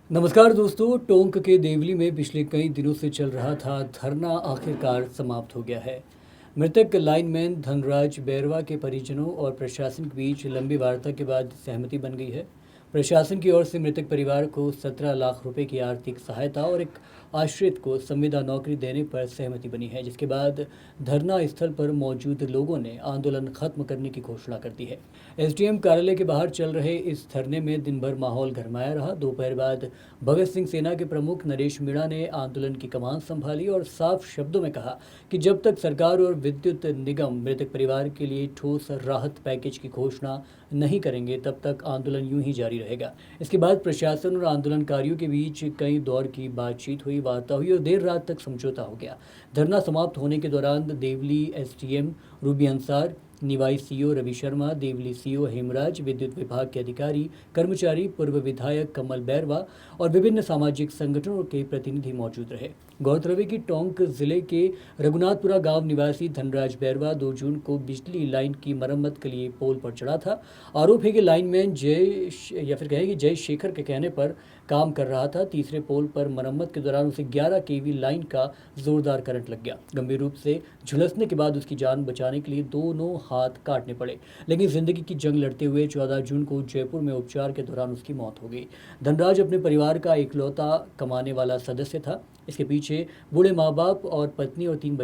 नमस्कार दोस्तों। टोंक के देवली में पिछले कई दिनों से चल रहा था धरना आखिरकार समाप्त हो गया है। मृतक लाइनमैन धनराज बैरवा के परिजनों और प्रशासन के बीच लंबी वार्ता के बाद सहमति बन गई है। प्रशासन की ओर से मृतक परिवार को 17 लाख रुपए की आर्थिक सहायता और एक आश्रित को संविदा नौकरी देने पर सहमति बनी है, जिसके बाद धरना स्थल पर मौजूद लोगों ने आंदोलन खत्म करने की घोषणा कर दी है। एसडीएम कार्यालय के बाहर चल रहे इस धरने में दिन भर माहौल गरमाया रहा। दोपहर बाद भगत सिंह सेना के प्रमुख नरेश मीणा ने आंदोलन की कमान संभाली और साफ शब्दों में कहा कि जब तक सरकार और विद्युत निगम मृतक परिवार के लिए ठोस राहत पैकेज की घोषणा नहीं करेंगे, तब तक आंदोलन यूं ही जारी रहेगा। इसके बाद प्रशासन और आंदोलनकारियों के बीच कई दौर की बातचीत हुई, वार्ता हुई और देर रात तक समझौता हो गया। धरना समाप्त होने के दौरान Deoli SDM Ruby Ansar, Niwai CO Ravi Sharma, Deoli CO Hemraj, विद्युत विभाग के अधिकारी, कर्मचारी, पूर्व विधायक कमल बैरवा और विभिन्न सामाजिक संगठनों के प्रतिनिधि मौजूद रहे। गौरतलब है कि टोंक जिले के रघुनाथपुरा गांव निवासी धनराज बैरवा 2 जून को बिजली लाइन की मरम्मत के लिए पोल पर चढ़ा था। आरोप है कि लाइनमैन जय शेखर के कहने पर काम कर रहा था। तीसरे पोल पर मरम्मत के दौरान उसे 11 केवी लाइन का जोरदार करंट लग गया। गंभीर रूप से झुलसने के बाद उसकी जान बचाने के लिए दोनों हाथ काटने पड़े, लेकिन जिंदगी की जंग लड़ते हुए 14 जून को जयपुर में उपचार के दौरान उसकी मौत हो गई। धनराज अपने परिवार का इकलौता कमाने वाला सदस्य था। इसके पीछे बूढ़े माँ बाप और पत्नी और 3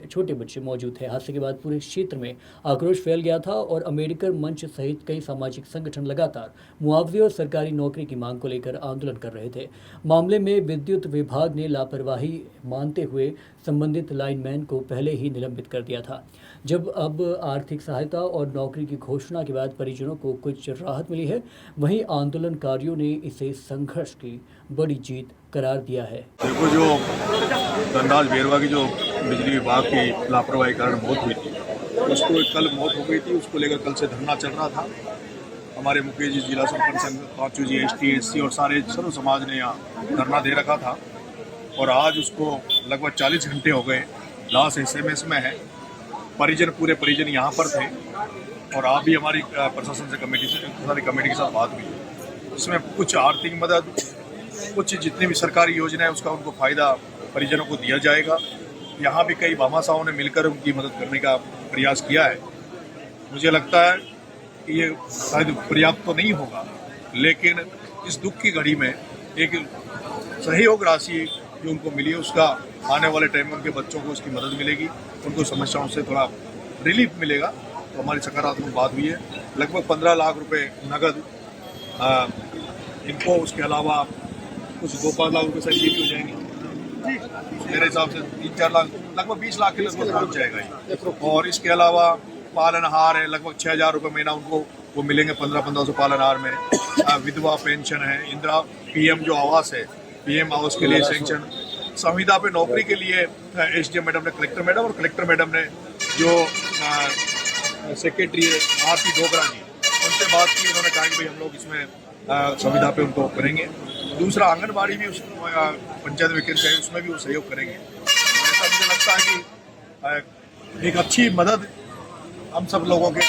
छोटे बच्चे मौजूद थे। हादसे के बाद पूरे क्षेत्र में आक्रोश फैल गया था और अम्बेडकर मंच सहित कई सामाजिक संगठन लगातार मुआवजे और सरकारी नौकरी की मांग को लेकर आंदोलन कर रहे थे। मामले में विद्युत विभाग ने लापरवाही मानते हुए संबंधित लाइनमैन को पहले ही निलंबित कर दिया था। जब अब आर्थिक सहायता और नौकरी की घोषणा के बाद परिजनों को कुछ राहत मिली है, वहीं आंदोलनकारियों ने इसे संघर्ष की बड़ी जीत करार दिया है। देखो, जो धनराज बैरवा की जो बिजली विभाग की लापरवाही कारण मौत हुई थी, उसको कल मौत हो गई थी। उसको लेकर कल से धरना चल रहा था। हमारे मुकेश जी, जिला सरपंच संघ, पाँचों जी, एसटी, एससी और सारे सर्व समाज ने यहाँ धरना दे रखा था और आज उसको लगभग 40 घंटे हो गए। लास्ट एसएमएस में है। पूरे परिजन यहाँ पर थे और आप भी हमारी प्रशासन से सारी कमेटी के साथ बात हुई। इसमें कुछ आर्थिक मदद, कुछ जितनी भी सरकारी योजना है उसका उनको फ़ायदा परिजनों को दिया जाएगा। यहाँ भी कई भामाशाहों ने मिलकर उनकी मदद करने का प्रयास किया है। मुझे लगता है कि ये शायद पर्याप्त तो नहीं होगा, लेकिन इस दुख की घड़ी में एक सहयोग राशि जो उनको मिली है, उसका आने वाले टाइम में उनके बच्चों को उसकी मदद मिलेगी, उनको समस्याओं से थोड़ा रिलीफ मिलेगा। तो हमारी सकारात्मक बात हुई है। लगभग 15 लाख रुपए नगद इनको, उसके अलावा कुछ 2-5 लाख रुपये शायद ये भी हो जाएंगे। मेरे हिसाब से 3-4 लाख, लगभग 20 लाख के लगभग पहुँच जाएगा ये। और इसके अलावा पालनहार है, लगभग 6,000 रुपये महीना उनको वो मिलेंगे। 1500 पालनहार में विधवा पेंशन है, इंदिरा पीएम जो आवास है, पीएम आवास के लिए सेंक्शन, संविदा पे नौकरी के लिए एसडीएम मैडम ने, कलेक्टर मैडम और कलेक्टर मैडम ने जो सेक्रेटरी आरती डोगरा जी, उनसे बात की। उन्होंने कहा कि भाई हम लोग इसमें संविदा पे उनको करेंगे। दूसरा, आंगनबाड़ी भी उस पंचायत वैकेंसी है, उसमें भी वो सहयोग करेंगे। तो ऐसा मुझे लगता है कि एक अच्छी मदद हम सब लोगों के